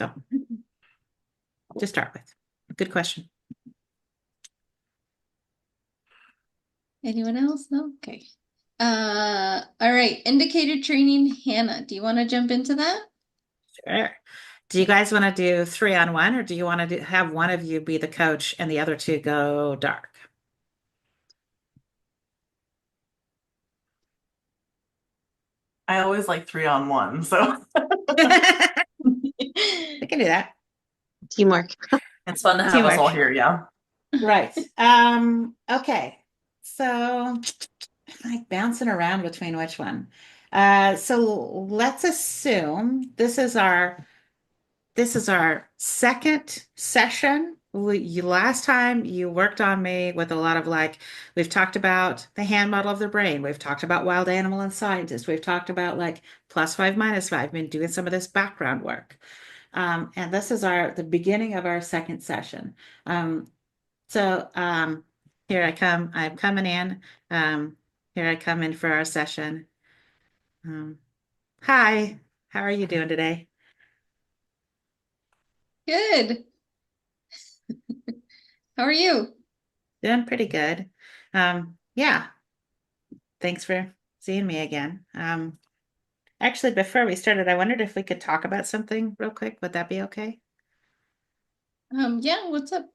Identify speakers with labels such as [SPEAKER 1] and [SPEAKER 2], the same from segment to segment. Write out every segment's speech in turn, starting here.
[SPEAKER 1] So to start with, good question.
[SPEAKER 2] Anyone else? No? Okay. All right. Indicator training, Hannah. Do you want to jump into that?
[SPEAKER 1] Sure. Do you guys want to do 3-on-1, or do you want to have one of you be the coach and the other two go dark?
[SPEAKER 3] I always like 3-on-1, so
[SPEAKER 1] We can do that.
[SPEAKER 4] Teamwork.
[SPEAKER 3] it's fun to have us
[SPEAKER 1] Teamwork.
[SPEAKER 3] all here. Yeah.
[SPEAKER 1] Right. Okay. So I'm like bouncing around between which one. So let's assume this is our second session. Last time you worked on me with a lot of like, we've talked about the hand model of the brain. We've talked about wild animal and scientist. We've talked about like +5, -5. Been doing some of this background work. And this is the beginning of our second session. So here I come. I'm coming in. Here I come in for our session. Um, Hi, how are you doing today?
[SPEAKER 2] Good. How are you?
[SPEAKER 1] Doing pretty good. Yeah, thanks for seeing me again. Actually, before we started, I wondered if we could talk about something real quick. Would that be okay?
[SPEAKER 2] Yeah, what's up?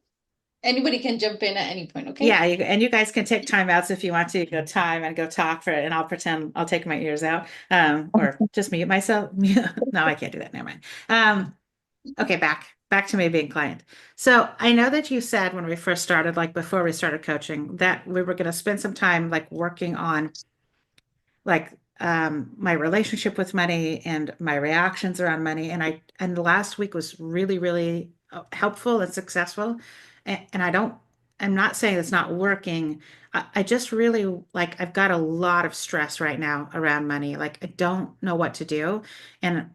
[SPEAKER 2] Anybody can jump in at any point, okay?
[SPEAKER 1] Yeah, and you guys can take timeouts if you want to go time and go talk for it, and I'll pretend I'll take my ears out, or just mute myself. No, I can't do that. Never mind. Okay, back to me being client. So I know that you said when we first started, like before we started coaching, that we were going to spend some time like working on like my relationship with money and my reactions around money. And the last week was really, really helpful and successful. And I'm not saying it's not working. I just really like I've got a lot of stress right now around money. Like I don't know what to do. And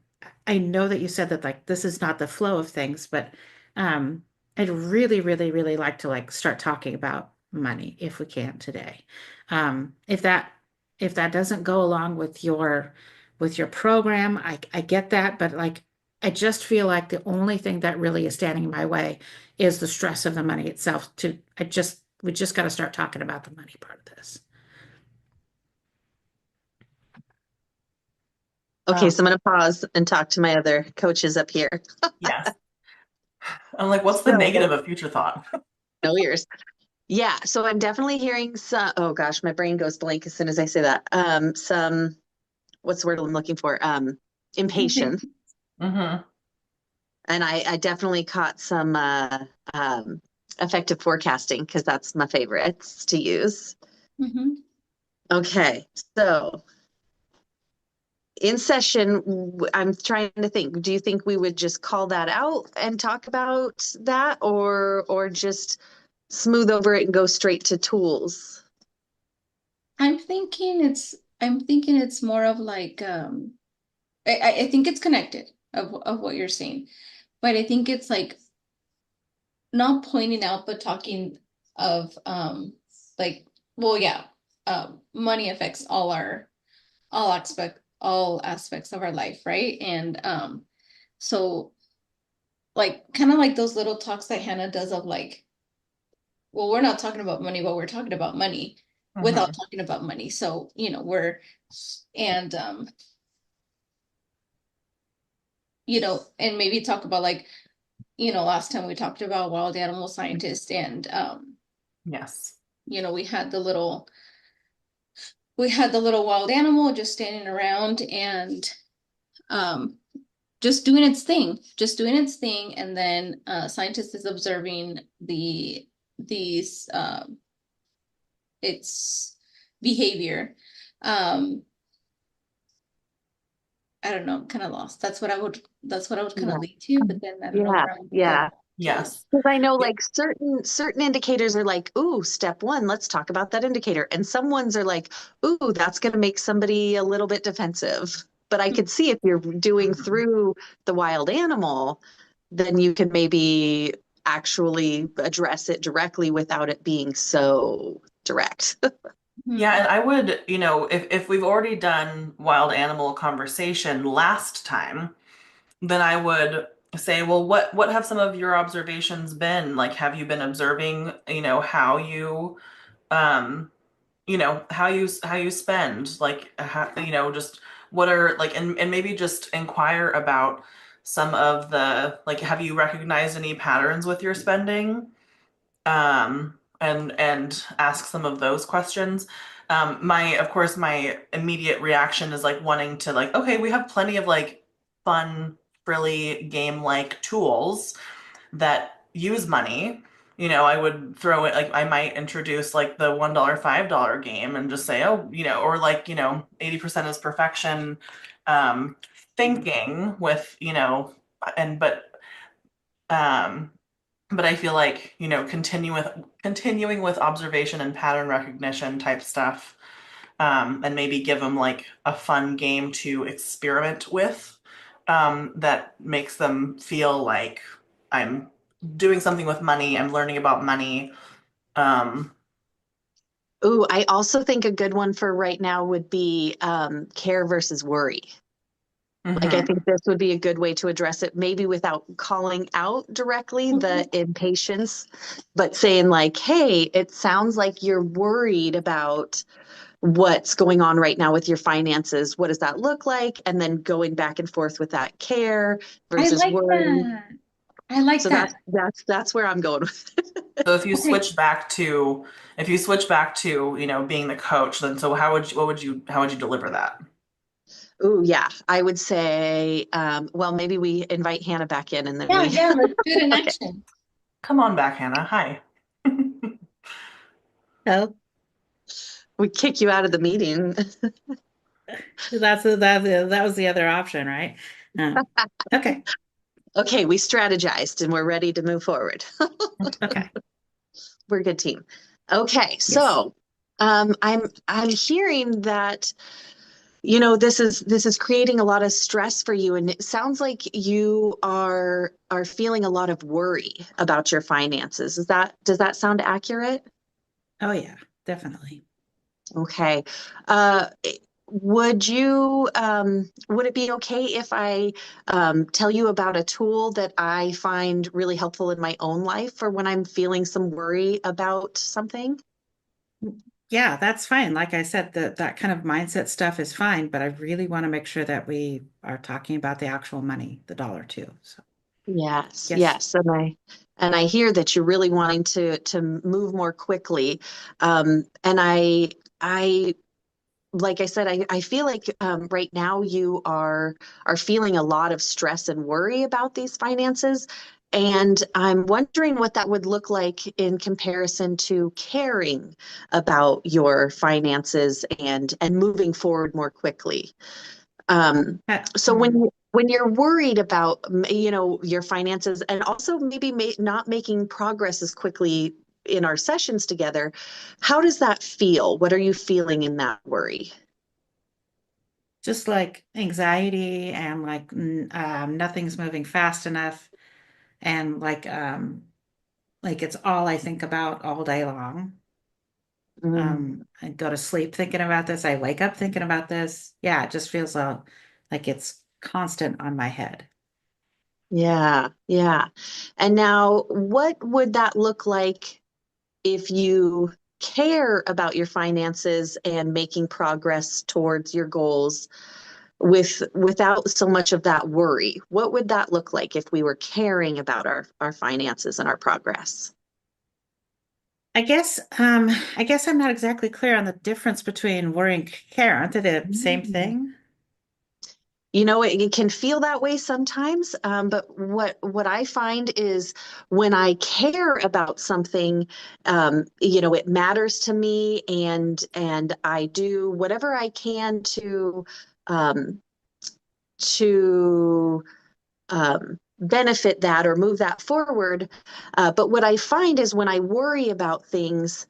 [SPEAKER 1] I know that you said that like this is not the flow of things, but I'd really, really, really like to like start talking about money if we can today. If that doesn't go along with your program, I get that, but like I just feel like the only thing that really is standing in my way is the stress of the money itself. We just got to start talking about the money part of this.
[SPEAKER 4] Okay, so I'm going to pause and talk to my other coaches up here.
[SPEAKER 3] Yes. I'm like, what's the
[SPEAKER 4] So,
[SPEAKER 3] negative of future thought?
[SPEAKER 4] no ears. Yeah, so I'm definitely hearing some, oh gosh, my brain goes blank as soon as I say that. Some, what's the word I'm looking for? Impatience.
[SPEAKER 3] Mm-hmm.
[SPEAKER 4] And I definitely caught some effective forecasting because that's my favorites to use.
[SPEAKER 2] Mm-hmm.
[SPEAKER 4] Okay, so in session, I'm trying to think, do you think we would just call that out and talk about that or just smooth over it and go straight to tools?
[SPEAKER 2] I'm thinking it's more of like I think it's connected of what you're saying. But I think it's like not pointing out but talking of like well yeah, money affects all aspects of our life, right? And so like kind of like those little talks that Hannah does of like, well, we're not talking about money, but we're talking about money
[SPEAKER 3] Mm-hmm.
[SPEAKER 2] without talking about money. So, we're and and maybe talk about like, last time we talked about wild animal scientist and
[SPEAKER 3] Yes.
[SPEAKER 2] we had the little wild animal just standing around and um just doing its thing, and then scientist is observing these its behavior. um I don't know, I'm kind of lost. That's what I would kind
[SPEAKER 4] Yeah,
[SPEAKER 2] of lead to, but then I don't know
[SPEAKER 4] yeah,
[SPEAKER 2] where I'm going
[SPEAKER 4] yeah.
[SPEAKER 2] to.
[SPEAKER 3] Yes.
[SPEAKER 4] Because I know
[SPEAKER 3] Yeah.
[SPEAKER 4] like certain indicators are like, ooh, step one, let's talk about that indicator. And some ones are like, ooh, that's going to make somebody a little bit defensive. But I could see if you're doing
[SPEAKER 3] Mhm.
[SPEAKER 4] through the wild animal, then you can maybe actually address it directly without it being so direct.
[SPEAKER 3] Yeah,
[SPEAKER 2] Mhm.
[SPEAKER 3] and I would, if we've already done wild animal conversation last time, then I would say, well, what have some of your observations been? Like, have you been observing, how you um how you spend, like, how, just what are like, and maybe just inquire about some of the, like, have you recognized any patterns with your spending? And ask some of those questions. Of course, my immediate reaction is like wanting to, like, okay, we have plenty of like fun, frilly game-like tools that use money. I would throw it, like, I might introduce like the $1, $5 game and just say, oh, or like, 80% is perfection, thinking with, and um, but I feel like, continuing with observation and pattern recognition type stuff, and maybe give them like a fun game to experiment with, that makes them feel like I'm doing something with money, I'm learning about money. Um,
[SPEAKER 4] Ooh, I also think a good one for right now would be care versus worry. Like, I
[SPEAKER 3] mhm.
[SPEAKER 4] think this would be a good way to address it, maybe without calling out directly the impatience, but saying, like, hey, it sounds like you're worried about what's going on right now with your finances. What does that look like? And then going back and forth with that care
[SPEAKER 2] I
[SPEAKER 4] versus
[SPEAKER 2] like
[SPEAKER 4] worry.
[SPEAKER 2] that. I like
[SPEAKER 4] So
[SPEAKER 2] that.
[SPEAKER 4] that's where I'm going with it.
[SPEAKER 3] So if you
[SPEAKER 2] Okay.
[SPEAKER 3] switch back to, being the coach, then so how would you deliver that?
[SPEAKER 4] Ooh, yeah. I would say, well, maybe we invite Hannah back in and then
[SPEAKER 2] Yeah,
[SPEAKER 4] we,
[SPEAKER 2] yeah, let's do it in
[SPEAKER 4] okay,
[SPEAKER 2] action.
[SPEAKER 3] Come on back, Hannah. Hi.
[SPEAKER 1] So
[SPEAKER 4] we kick you out of the meeting.
[SPEAKER 1] that was the other option, right? Okay.
[SPEAKER 4] Okay, we strategized and we're ready to move forward.
[SPEAKER 1] Okay.
[SPEAKER 4] We're a good team. Okay,
[SPEAKER 1] Yes.
[SPEAKER 4] so I'm hearing that this is creating a lot of stress for you, and it sounds like you are feeling a lot of worry about your finances. Does that sound accurate?
[SPEAKER 1] Oh yeah, definitely.
[SPEAKER 4] Okay. Would it be okay if I tell you about a tool that I find really helpful in my own life for when I'm feeling some worry about something?
[SPEAKER 1] Yeah, that's fine. Like I said, that kind of mindset stuff is fine, but I really want to make sure that we are talking about the actual money, the dollar too. So
[SPEAKER 4] Yes,
[SPEAKER 1] yes.
[SPEAKER 4] yes, and I hear that you're really wanting to move more quickly, and I like I said, I feel like right now you are feeling a lot of stress and worry about these finances. And I'm wondering what that would look like in comparison to caring about your finances and moving forward more quickly. So
[SPEAKER 1] Mm.
[SPEAKER 4] when you're worried about your finances and also maybe not making progress as quickly in our sessions together, how does that feel? What are you feeling in that worry?
[SPEAKER 1] Just like anxiety and like nothing's moving fast enough and like it's all I think about all day long.
[SPEAKER 4] Mm,
[SPEAKER 1] I go to sleep thinking about this. I wake up thinking about this. Yeah, it just feels like it's constant on my head.
[SPEAKER 4] yeah, yeah. And now, what would that look like if you care about your finances and making progress towards your goals without so much of that worry? What would that look like if we were caring about our finances and our progress?
[SPEAKER 1] I guess I'm not exactly clear on the difference between worry and care. Aren't they the same thing?
[SPEAKER 4] It can feel that way sometimes, but what I find is when I care about something, it matters to me, and I do whatever I can um, to benefit that or move that forward. But what I find is when I worry about things,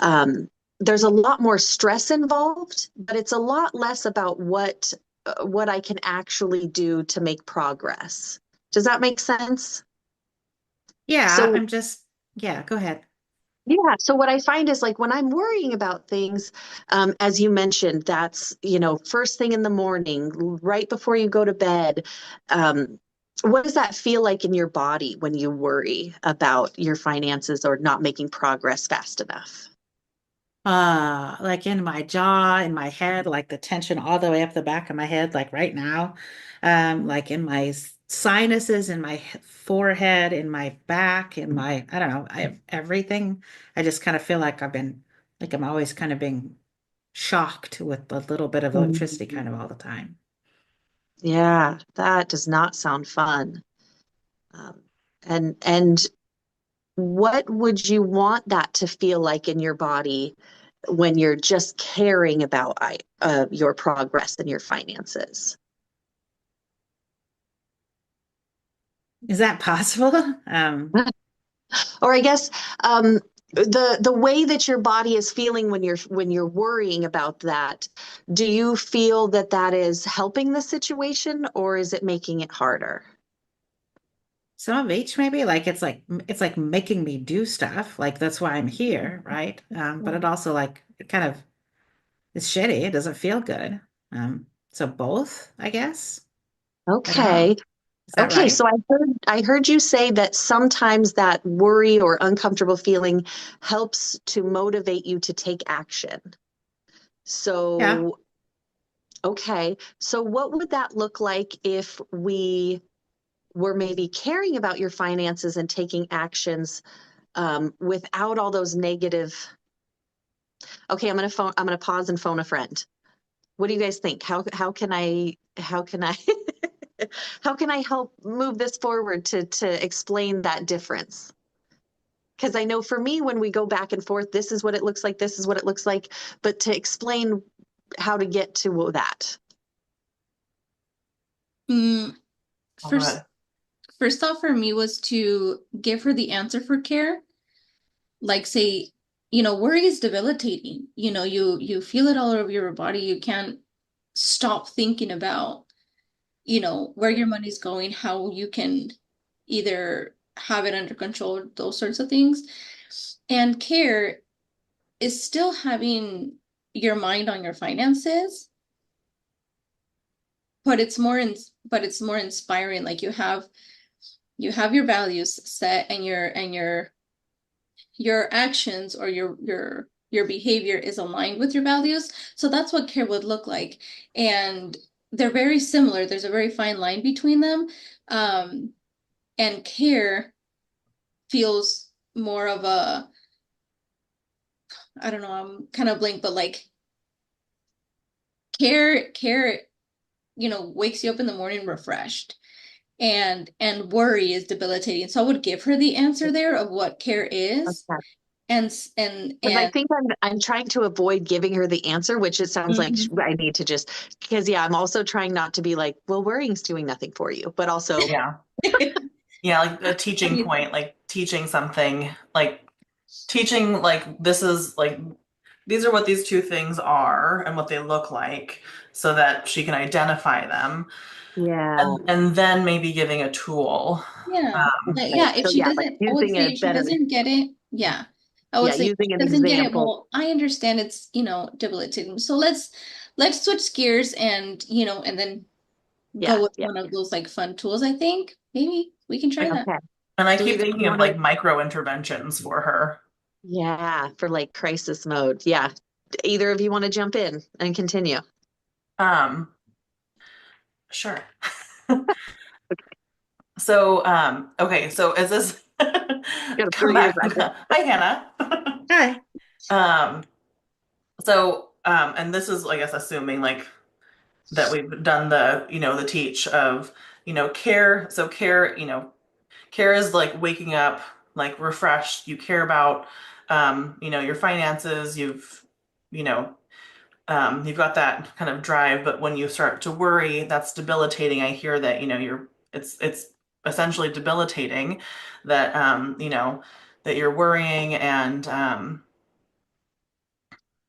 [SPEAKER 4] um, there's a lot more stress involved, but it's a lot less about what I can actually do to make progress. Does that make sense?
[SPEAKER 1] Yeah,
[SPEAKER 4] So
[SPEAKER 1] yeah, go ahead.
[SPEAKER 4] yeah, so what I find is like when I'm worrying about things, as you mentioned, that's, first thing in the morning, right before you go to bed. Um, what does that feel like in your body when you worry about your finances or not making progress fast enough?
[SPEAKER 1] Like in my jaw, in my head, like the tension all the way up the back of my head, like right now. Like in my sinuses, in my forehead, in my back, in my, I don't know, I have everything. I just kind of feel like like I'm always kind of being shocked with a little bit of electricity kind of all the time.
[SPEAKER 4] Yeah, that does not sound fun. Um, and what would you want that to feel like in your body when you're just caring about your progress and your finances?
[SPEAKER 1] Is that possible?
[SPEAKER 4] Or I guess the way that your body is feeling when you're worrying about that, do you feel that that is helping the situation or is it making it harder?
[SPEAKER 1] Some of each maybe like it's like making me do stuff. Like that's why I'm here, right? But it also like it kind of it's shitty. It doesn't feel good. So both, I guess. I don't know.
[SPEAKER 4] Okay.
[SPEAKER 1] Is that
[SPEAKER 4] Okay,
[SPEAKER 1] right?
[SPEAKER 4] so I heard you say that sometimes that worry or uncomfortable feeling helps to motivate you to take action.
[SPEAKER 1] Yeah.
[SPEAKER 4] So, okay. So what would that look like if we were maybe caring about your finances and taking actions without all those negative. Okay, I'm gonna pause and phone a friend. What do you guys think? How can I how can I help move this forward to explain that difference? Because I know for me, when we go back and forth, this is what it looks like, this is what it looks like, but to explain how to get to that.
[SPEAKER 2] Mm,
[SPEAKER 3] Oh, go
[SPEAKER 2] first,
[SPEAKER 3] ahead.
[SPEAKER 2] first thought for me was to give her the answer for care. Like say, worry is debilitating. You feel it all over your body. You can't stop thinking about, where your money's going, how you can either have it under control, those sorts of things. And care is still having your mind on your finances, but it's more inspiring. Like you have your values set and your actions or your behavior is aligned with your values. So that's what care would look like. And they're very similar. There's a very fine line between them. Um, and care feels more of a, I don't know, I'm kind of blank, but like care, wakes you up in the morning refreshed. And worry is debilitating. So I would give her the answer there of what care is.
[SPEAKER 4] Okay.
[SPEAKER 2] And and
[SPEAKER 4] Because I
[SPEAKER 2] and
[SPEAKER 4] think I'm trying to avoid giving her the answer, which it sounds like
[SPEAKER 2] Mhm.
[SPEAKER 4] I need to just because yeah, I'm also trying not to be like, well, worrying's doing nothing for you, but also
[SPEAKER 3] Yeah. Yeah, like a
[SPEAKER 2] I
[SPEAKER 3] teaching
[SPEAKER 2] mean,
[SPEAKER 3] point, like teaching something, like teaching like this is like these are what these two things are and what they look like so that she can identify them
[SPEAKER 4] yeah.
[SPEAKER 3] and then maybe giving a tool.
[SPEAKER 2] yeah. Like,
[SPEAKER 4] Okay.
[SPEAKER 2] yeah, if
[SPEAKER 4] So
[SPEAKER 2] she
[SPEAKER 4] yeah, like
[SPEAKER 2] doesn't, I would
[SPEAKER 4] using
[SPEAKER 2] say
[SPEAKER 4] a
[SPEAKER 2] if she
[SPEAKER 4] better
[SPEAKER 2] doesn't get it, yeah. I would
[SPEAKER 4] yeah,
[SPEAKER 2] say if
[SPEAKER 4] using
[SPEAKER 2] she
[SPEAKER 4] an
[SPEAKER 2] doesn't get it,
[SPEAKER 4] example.
[SPEAKER 2] well, I understand it's, debilitating. So let's switch gears and then
[SPEAKER 4] Yeah,
[SPEAKER 2] go with
[SPEAKER 4] yeah.
[SPEAKER 2] one of those like fun tools, I think. Maybe we can try
[SPEAKER 3] Like,
[SPEAKER 2] that.
[SPEAKER 4] Okay.
[SPEAKER 3] and I
[SPEAKER 4] Do
[SPEAKER 3] keep
[SPEAKER 4] either of you
[SPEAKER 3] thinking of
[SPEAKER 4] want to
[SPEAKER 3] like micro interventions for her.
[SPEAKER 4] yeah, for like crisis mode. Yeah. Either of you want to jump in and continue?
[SPEAKER 3] Um, sure. So, okay, so is this
[SPEAKER 4] Gotta throw
[SPEAKER 3] come
[SPEAKER 4] you a
[SPEAKER 3] back?
[SPEAKER 4] second.
[SPEAKER 3] Hi, Hannah.
[SPEAKER 1] Hi.
[SPEAKER 3] Um, and this is, I guess, assuming like that we've done the, the teach of, care. So care, care is like waking up, like refreshed. You care about, your finances. You know, you've got that kind of drive. But when you start to worry, that's debilitating. I hear that, it's essentially debilitating that, that you're worrying and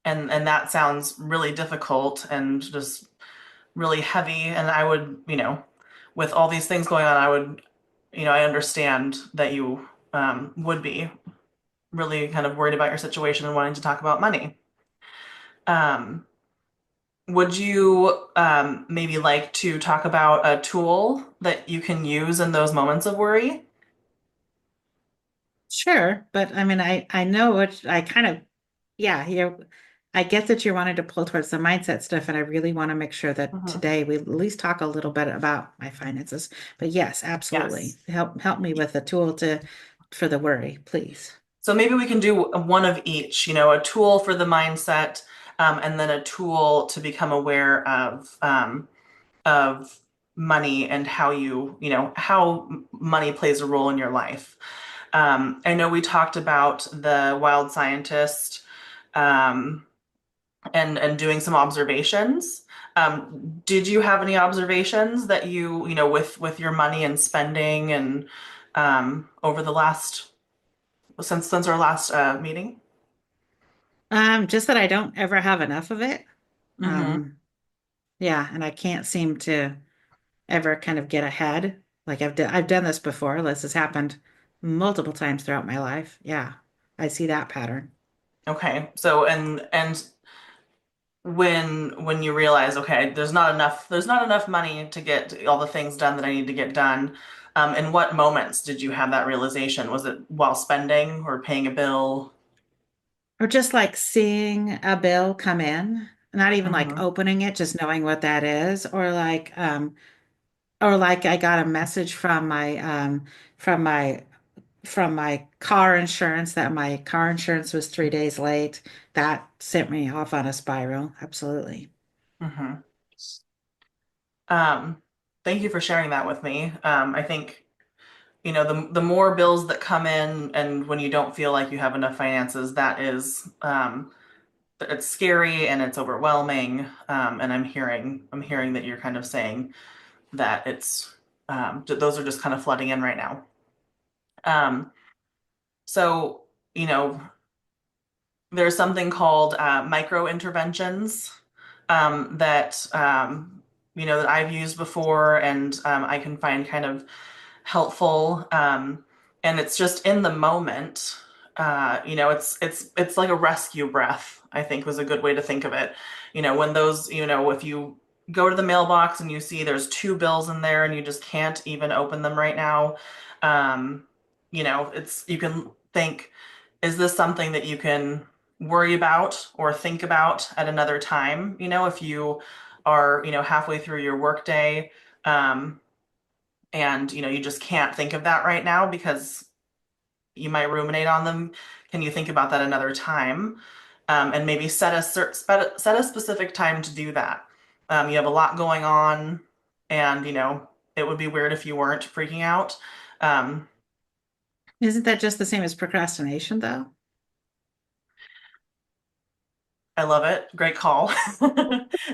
[SPEAKER 3] that sounds really difficult and just really heavy. And I would, with all these things going on, I would, I understand that you would be really kind of worried about your situation and wanting to talk about money. Um, would you maybe like to talk about a tool that you can use in those moments of worry?
[SPEAKER 1] Sure, but I mean, I know what I kind of, yeah, I get that you're wanting to pull towards the mindset stuff, and I really want to make sure that
[SPEAKER 3] Mhm.
[SPEAKER 1] today we at least talk a little bit about my finances. But yes, absolutely.
[SPEAKER 3] Yes.
[SPEAKER 1] Help me with a tool to for the worry, please.
[SPEAKER 3] So maybe we can do one of each, a tool for the mindset, and then a tool to become aware of money and how how money plays a role in your life. I know we talked about the wild scientist, um, and doing some observations. Did you have any observations that with your money and spending and over the last since our last meeting?
[SPEAKER 1] Just that I don't ever have enough of it.
[SPEAKER 3] Mm-hmm.
[SPEAKER 1] Um, yeah, and I can't seem to ever kind of get ahead. Like I've done this before. This has happened multiple times throughout my life. Yeah, I see that pattern.
[SPEAKER 3] Okay. So and when you realize, okay, there's not enough money to get all the things done that I need to get done. In what moments did you have that realization? Was it while spending or paying a bill?
[SPEAKER 1] Or just like seeing a bill come in, not even like
[SPEAKER 3] Mm-hmm.
[SPEAKER 1] opening it, just knowing what that is, or like I got a message from my from my car insurance that my car insurance was 3 days late. That sent me off on a spiral. Absolutely.
[SPEAKER 3] Mm-hmm. Um, Thank you for sharing that with me. I think, the more bills that come in and when you don't feel like you have enough finances, that is it's scary and it's overwhelming. And I'm hearing that you're kind of saying that those are just kind of flooding in right now. Um, so, you know, there's something called micro interventions that I've used before, and I can find kind of helpful. And it's just in the moment. It's like a rescue breath, I think was a good way to think of it. If you go to the mailbox and you see there's two bills in there and you just can't even open them right now, it's you can think, is this something that you can worry about or think about at another time? If you are, halfway through your workday, um, and you just can't think of that right now because you might ruminate on them. Can you think about that another time? And maybe set a specific time to do that. You have a lot going on, and it would be weird if you weren't freaking out. Um,
[SPEAKER 1] Isn't that just the same as procrastination, though?
[SPEAKER 3] I love it. Great call.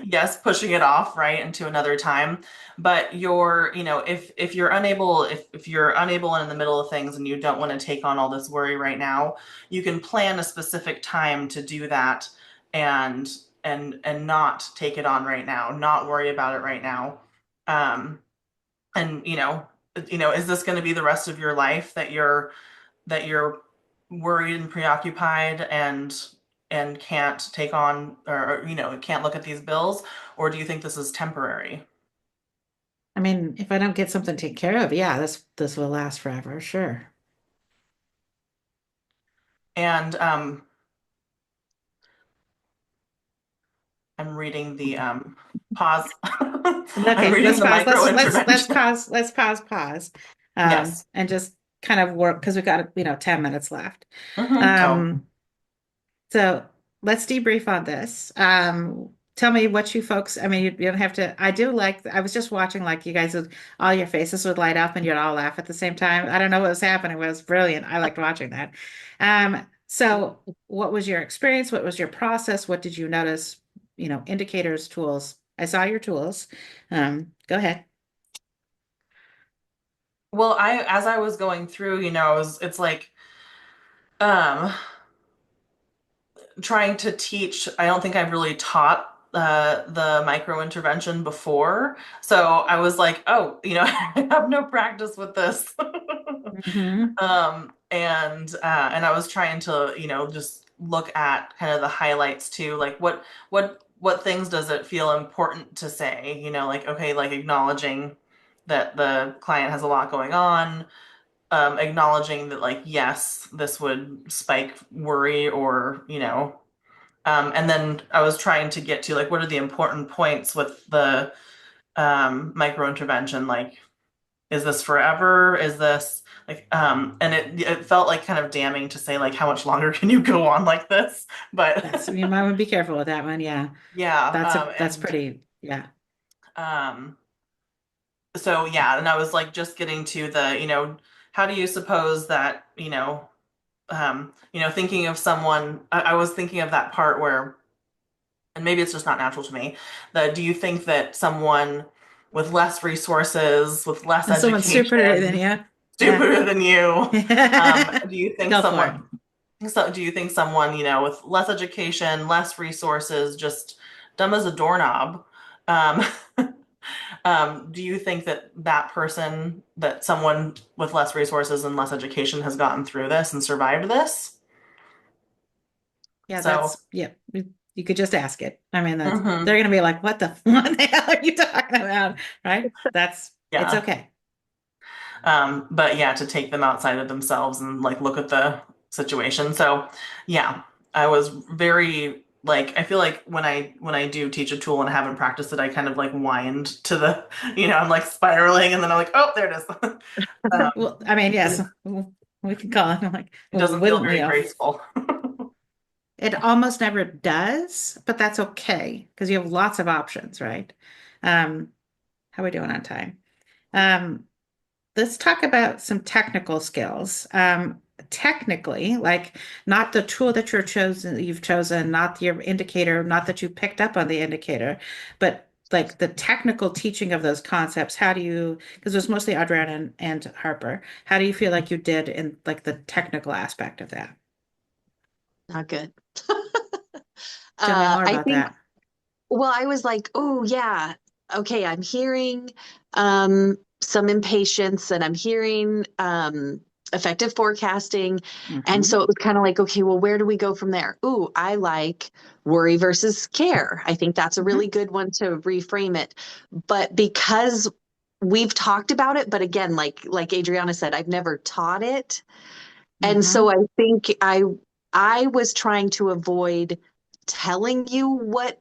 [SPEAKER 3] Yes, pushing it off, right, into another time. But if you're unable and in the middle of things and you don't want to take on all this worry right now, you can plan a specific time to do that and and not take it on right now, not worry about it right now. Um, and is this going to be the rest of your life that you're worried and preoccupied and can't take on or can't look at these bills, or do you think this is temporary?
[SPEAKER 1] I mean, if I don't get something taken care of, yeah, this will last forever, sure.
[SPEAKER 3] And I'm reading the pause. I'm
[SPEAKER 1] Okay,
[SPEAKER 3] reading
[SPEAKER 1] let's
[SPEAKER 3] the
[SPEAKER 1] pause.
[SPEAKER 3] micro
[SPEAKER 1] Let's
[SPEAKER 3] intervention.
[SPEAKER 1] pause. Let's pause.
[SPEAKER 3] Yes.
[SPEAKER 1] And just kind of work because we've got, 10 minutes left.
[SPEAKER 3] Oh.
[SPEAKER 1] Um, So let's debrief on this. Tell me what you folks, I mean, you don't have to, I do like, I was just watching like you guys would, all your faces would light up and you'd all laugh at the same time. I don't know what was happening, but it was brilliant. I liked watching that. So what was your experience? What was your process? What did you notice? Indicators, tools. I saw your tools. Go ahead.
[SPEAKER 3] Well, as I was going through, it's like um trying to teach. I don't think I've really taught the micro intervention before. So I was like, oh, I have no practice with this.
[SPEAKER 1] Hmm.
[SPEAKER 3] And I was trying to, just look at kind of the highlights too, like what what things does it feel important to say? Like, okay, like acknowledging that the client has a lot going on, acknowledging that, like, yes, this would spike worry or, and then I was trying to get to, like, what are the important points with the micro intervention? Like, is this forever? Is this like, and it felt like kind of damning to say, like, how much longer can you go on like this?
[SPEAKER 1] That's,
[SPEAKER 3] But
[SPEAKER 1] you might be careful with that one. Yeah.
[SPEAKER 3] yeah,
[SPEAKER 1] That's
[SPEAKER 3] and
[SPEAKER 1] pretty, yeah.
[SPEAKER 3] um, so yeah, and I was like just getting to the, how do you suppose that, thinking of someone, I was thinking of that part where, and maybe it's just not natural to me, do you think that someone with less resources, with less
[SPEAKER 1] And someone's stupider than
[SPEAKER 3] education,
[SPEAKER 1] you. Yeah.
[SPEAKER 3] stupider than you, do you think
[SPEAKER 1] Go for it.
[SPEAKER 3] someone, with less education, less resources, just dumb as a doorknob, um, do you think that someone with less resources and less education has gotten through this and survived this?
[SPEAKER 1] Yeah,
[SPEAKER 3] So,
[SPEAKER 1] yeah. You could just ask it. I mean, they're
[SPEAKER 3] mhm,
[SPEAKER 1] gonna be like, what the hell are you talking about? Right? It's
[SPEAKER 3] yeah.
[SPEAKER 1] okay.
[SPEAKER 3] But yeah, to take them outside of themselves and like look at the situation. So yeah, I was very like, I feel like when I do teach a tool and I haven't practiced it, I kind of like wind to the, I'm like spiraling and then I'm like, oh, there it is.
[SPEAKER 1] Well, I mean,
[SPEAKER 3] And
[SPEAKER 1] yes, we can call it like,
[SPEAKER 3] it
[SPEAKER 1] well,
[SPEAKER 3] doesn't feel
[SPEAKER 1] wouldn't we
[SPEAKER 3] very
[SPEAKER 1] have?
[SPEAKER 3] graceful.
[SPEAKER 1] It almost never does, but that's okay because you have lots of options, right? Um, how are we doing on time? Um, let's talk about some technical skills. Technically, like not the tool that you've chosen, not your indicator, not that you picked up on the indicator, but like the technical teaching of those concepts. How do you, because it was mostly Audrey and Harper, how do you feel like you did in like the technical aspect of that?
[SPEAKER 4] Not good.
[SPEAKER 1] Tell me more
[SPEAKER 4] I
[SPEAKER 1] about
[SPEAKER 4] think,
[SPEAKER 1] that.
[SPEAKER 4] well, I was like, oh yeah, okay, I'm hearing some impatience and I'm hearing effective forecasting. And
[SPEAKER 1] Hmm.
[SPEAKER 4] so it was kind of like, okay, well, where do we go from there? Ooh, I like worry versus care. I think that's a really
[SPEAKER 1] Hmm.
[SPEAKER 4] good one to reframe it. But because we've talked about it, but again, like Adriana said, I've never taught it. And so
[SPEAKER 1] Hmm.
[SPEAKER 4] I think I was trying to avoid telling you what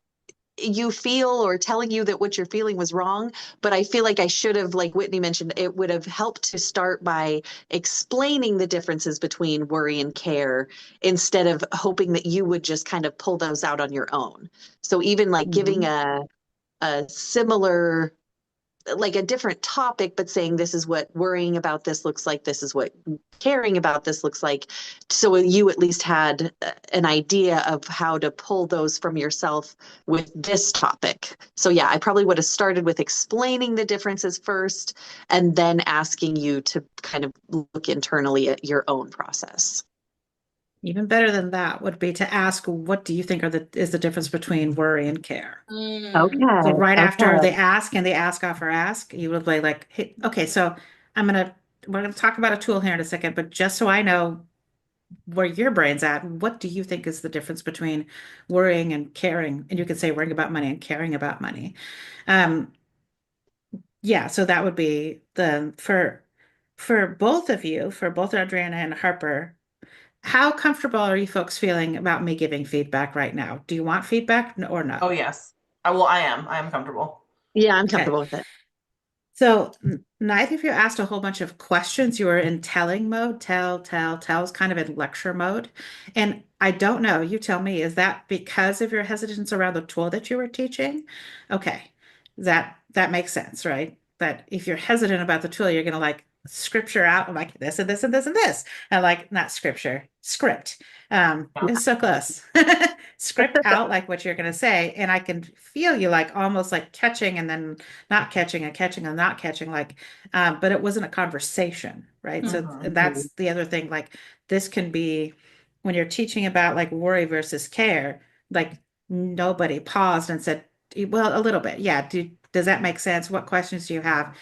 [SPEAKER 4] you feel or telling you that what you're feeling was wrong. But I feel like I should have, like Whitney mentioned, it would have helped to start by explaining the differences between worry and care instead of hoping that you would just kind of pull those out on your own. So even like giving
[SPEAKER 1] Hmm.
[SPEAKER 4] a similar, like a different topic, but saying this is what worrying about this looks like, this is what caring about this looks like. So you at least had an idea of how to pull those from yourself with this topic. So yeah, I probably would have started with explaining the differences first and then asking you to kind of look internally at your own process.
[SPEAKER 1] Even better than that would be to ask, what do you think is the difference between worry and care? So
[SPEAKER 4] Okay.
[SPEAKER 1] right after
[SPEAKER 4] Okay.
[SPEAKER 1] they ask and they ask offer ask, you would be like, hey, okay, so I'm gonna we're gonna talk about a tool here in a second, but just so I know where your brain's at, what do you think is the difference between worrying and caring? And you could say worrying about money and caring about money. Um, yeah, so that would be the for both of you, for both Adriana and Harper. How comfortable are you folks feeling about me giving feedback right now? Do you want feedback or no?
[SPEAKER 3] Oh yes. I am comfortable.
[SPEAKER 4] Yeah, I'm
[SPEAKER 1] Okay.
[SPEAKER 4] comfortable with it.
[SPEAKER 1] So neither of you asked a whole bunch of questions. You were in telling mode, tell is kind of in lecture mode. And I don't know, you tell me, is that because of your hesitance around the tool that you were teaching? Okay. That makes sense, right? That if you're hesitant about the tool, you're gonna like scripture out like this and this and this and this. And like not scripture, script.
[SPEAKER 3] Yeah.
[SPEAKER 1] It's so close. Script out like what you're gonna say, and I can feel you like almost like catching and then not catching and catching and not catching like but it wasn't a conversation, right? So
[SPEAKER 3] Hmm.
[SPEAKER 1] that's the other thing, like this can be when you're teaching about like worry versus care, like nobody paused and said, well, a little bit, yeah, does that make sense? What questions do you have?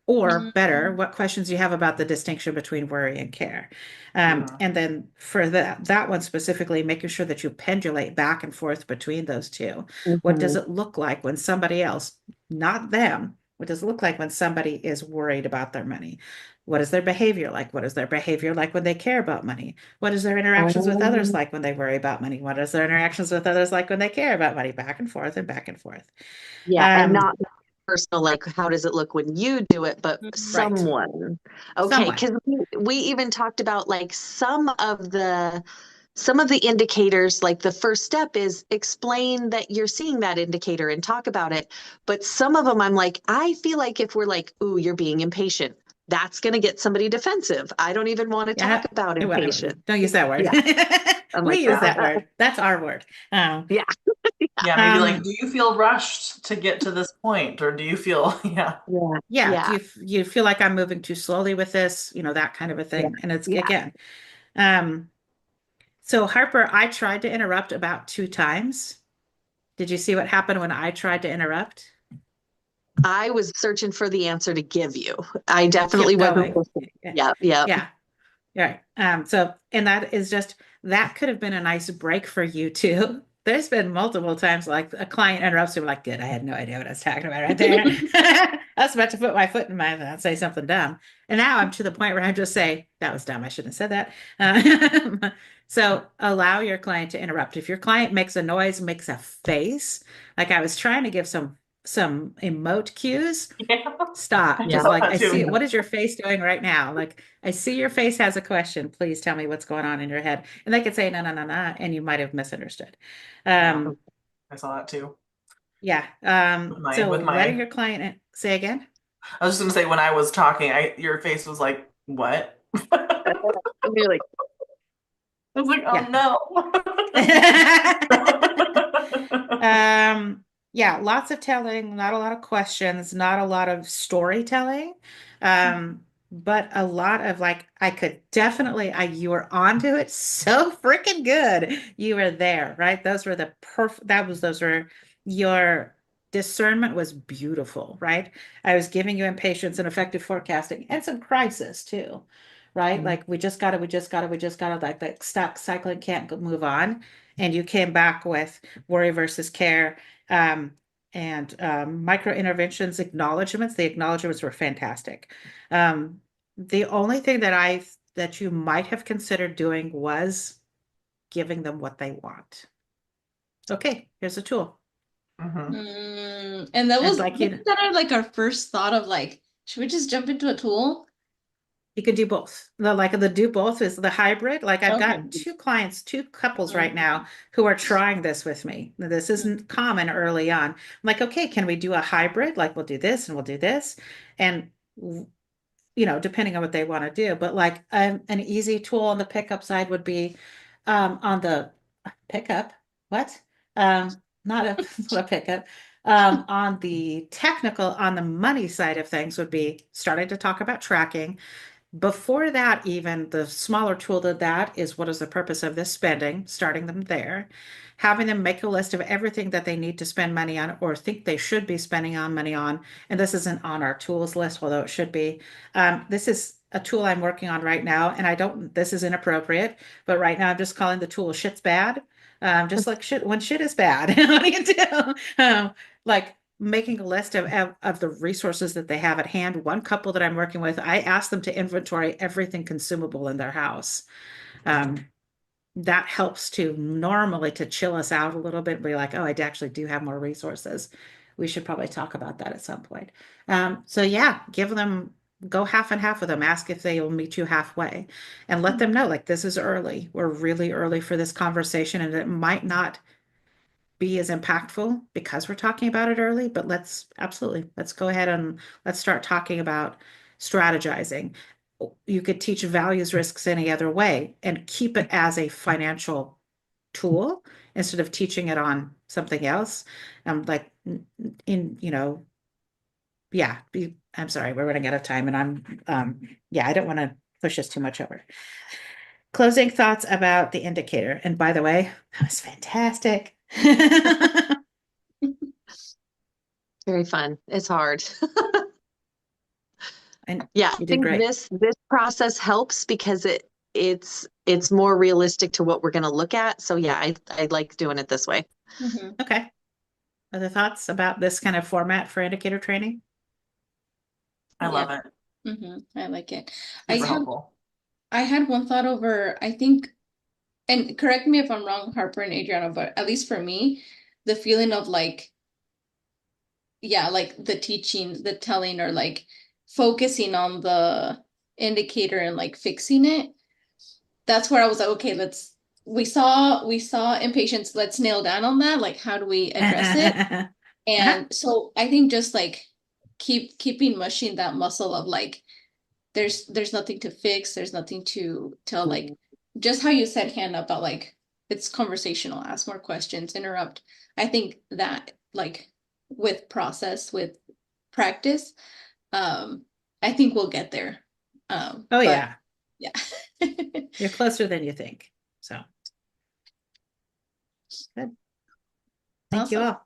[SPEAKER 1] Or better, what questions do you have about the distinction between worry and care? And then for that one specifically, making sure that you pendulate back and forth between those two. What does
[SPEAKER 4] Mhm.
[SPEAKER 1] it look like when somebody else, not them, what does it look like when somebody is worried about their money? What is their behavior like? What is their behavior like when they care about money? What is their interactions with others
[SPEAKER 4] Oh,
[SPEAKER 1] like when they worry about money? What is their interactions with others like when they care about money? Back and forth and back and forth.
[SPEAKER 4] yeah, and
[SPEAKER 1] Um,
[SPEAKER 4] not personal, like how does it look when you do it, but
[SPEAKER 1] right.
[SPEAKER 4] someone. Okay,
[SPEAKER 1] Someone.
[SPEAKER 4] because we even talked about like some of the indicators, like the first step is explain that you're seeing that indicator and talk about it. But some of them, I'm like, I feel like if we're like, ooh, you're being impatient, that's going to get somebody defensive. I don't even want to talk
[SPEAKER 1] Yeah.
[SPEAKER 4] about impatient.
[SPEAKER 1] Don't use that word.
[SPEAKER 4] Yeah. I'm
[SPEAKER 1] We
[SPEAKER 4] like,
[SPEAKER 1] use that word. That's our word.
[SPEAKER 4] yeah.
[SPEAKER 3] Yeah, maybe like,
[SPEAKER 1] Um,
[SPEAKER 3] do you feel rushed to get to this point, or do you feel, yeah,
[SPEAKER 4] Yeah.
[SPEAKER 1] yeah.
[SPEAKER 4] Yeah.
[SPEAKER 1] You feel like I'm moving too slowly with this? That kind of a
[SPEAKER 4] Yeah.
[SPEAKER 1] thing. And it's
[SPEAKER 4] Yeah.
[SPEAKER 1] again, um, so Harper, I tried to interrupt about 2 times. Did you see what happened when I tried to interrupt?
[SPEAKER 4] I was searching for the answer to give you. I
[SPEAKER 1] You
[SPEAKER 4] definitely
[SPEAKER 1] kept
[SPEAKER 4] wasn't
[SPEAKER 1] going.
[SPEAKER 4] listening.
[SPEAKER 1] Yeah.
[SPEAKER 4] Yeah. Yeah.
[SPEAKER 1] Yeah. Right. And that is just, that could have been a nice break for you too. There's been multiple times like a client interrupts me, like, good, I had no idea what I was talking about right there. I was about to put my foot in my mouth and say something dumb. And now I'm to the point where I just say, that was dumb. I shouldn't have said that. So allow your client to interrupt. If your client makes a noise, makes a face, like I was trying to give some emote cues.
[SPEAKER 3] yeah,
[SPEAKER 1] Stop.
[SPEAKER 3] I
[SPEAKER 4] Yeah.
[SPEAKER 1] Just
[SPEAKER 3] felt
[SPEAKER 1] like
[SPEAKER 3] that
[SPEAKER 1] I see
[SPEAKER 3] too.
[SPEAKER 1] it. What is your face doing right now? Like I see your face has a question. Please tell me what's going on in your head. And they could say no, no, no, no, and you might have misunderstood.
[SPEAKER 3] Yeah,
[SPEAKER 1] Um,
[SPEAKER 3] I saw that too.
[SPEAKER 1] yeah.
[SPEAKER 3] With my,
[SPEAKER 1] So
[SPEAKER 3] with
[SPEAKER 1] letting
[SPEAKER 3] my,
[SPEAKER 1] your client say again.
[SPEAKER 3] I was just gonna say when I was talking, your face was like, what? I
[SPEAKER 4] And you're like,
[SPEAKER 3] was like, oh
[SPEAKER 1] Yeah.
[SPEAKER 3] no.
[SPEAKER 1] Yeah, lots of telling, not a lot of questions, not a lot of storytelling. But a lot of like, I could definitely, you were onto it so freaking good. You were there, right? Those were the perfect, those were your discernment was beautiful, right? I was giving you impatience and effective forecasting and some crisis too, right? Like we just gotta, like that stuck cycling can't move on. And you came back with worry versus care, um, and micro interventions acknowledgments. The acknowledgments were fantastic. The only thing that you might have considered doing was giving them what they want. Okay, here's a tool.
[SPEAKER 3] Mhm.
[SPEAKER 2] And that
[SPEAKER 1] And
[SPEAKER 2] was
[SPEAKER 1] like
[SPEAKER 2] wasn't that our first thought of like, should we just jump into a tool?
[SPEAKER 1] you could do both. The do both is the hybrid. Like I've
[SPEAKER 2] Okay.
[SPEAKER 1] got two couples right
[SPEAKER 2] Mhm.
[SPEAKER 1] now who are trying this with me. This isn't common early on. I'm like, okay, can we do a hybrid? Like we'll do this and we'll do this. And depending on what they want to do. But like an easy tool on the pickup side would be on the pickup. What? Not a, not a pickup. On the technical, on the money side of things would be starting to talk about tracking. Before that, even the smaller tool to that is what is the purpose of this spending, starting them there, having them make a list of everything that they need to spend money on or think they should be spending on money on. And this isn't on our tools list, although it should be. This is a tool I'm working on right now, and this is inappropriate, but right now I'm just calling the tool shit's bad. Just like shit, when shit is bad, what do you do? Like making a list of the resources that they have at hand. One couple that I'm working with, I asked them to inventory everything consumable in their house. Um, that helps to normally to chill us out a little bit, be like, oh, I actually do have more resources. We should probably talk about that at some point. So yeah, go half and half with them. Ask if they will meet you halfway and let them know like this is early. We're really early for this conversation and it might not be as impactful because we're talking about it early, but let's go ahead and let's start talking about strategizing. You could teach values risks any other way and keep it as a financial tool instead of teaching it on something else. Like in, yeah, I'm sorry, we're running out of time and yeah, I don't want to push this too much over. Closing thoughts about the indicator. And by the way, that was fantastic.
[SPEAKER 4] very fun. It's hard.
[SPEAKER 1] And
[SPEAKER 4] Yeah,
[SPEAKER 1] you
[SPEAKER 4] I
[SPEAKER 1] did
[SPEAKER 4] think
[SPEAKER 1] great.
[SPEAKER 4] this process helps because it's more realistic to what we're going to look at. So yeah, I like doing it this way.
[SPEAKER 2] Mhm.
[SPEAKER 1] Okay. Other thoughts about this kind of format for indicator training?
[SPEAKER 3] I
[SPEAKER 2] Yeah.
[SPEAKER 3] love it.
[SPEAKER 2] I like it.
[SPEAKER 3] Super helpful.
[SPEAKER 2] I had one thought over, I think, and correct me if I'm wrong, Harper and Adriana, but at least for me, the feeling of like, yeah, like the teaching, the telling, or like focusing on the indicator and like fixing it. That's where I was like, okay, we saw impatience, let's nail down on that. Like, how do we address it? And so I think just like keeping mushing that muscle of like there's nothing to fix, there's nothing to tell, like just how you said, Hannah, about like it's conversational, ask more questions, interrupt. I think that like with process, with practice, um, I think we'll get there.
[SPEAKER 1] Oh,
[SPEAKER 2] But
[SPEAKER 1] yeah.
[SPEAKER 2] yeah.
[SPEAKER 1] You're closer than you think. So good. Thank you
[SPEAKER 2] Awesome.
[SPEAKER 1] all.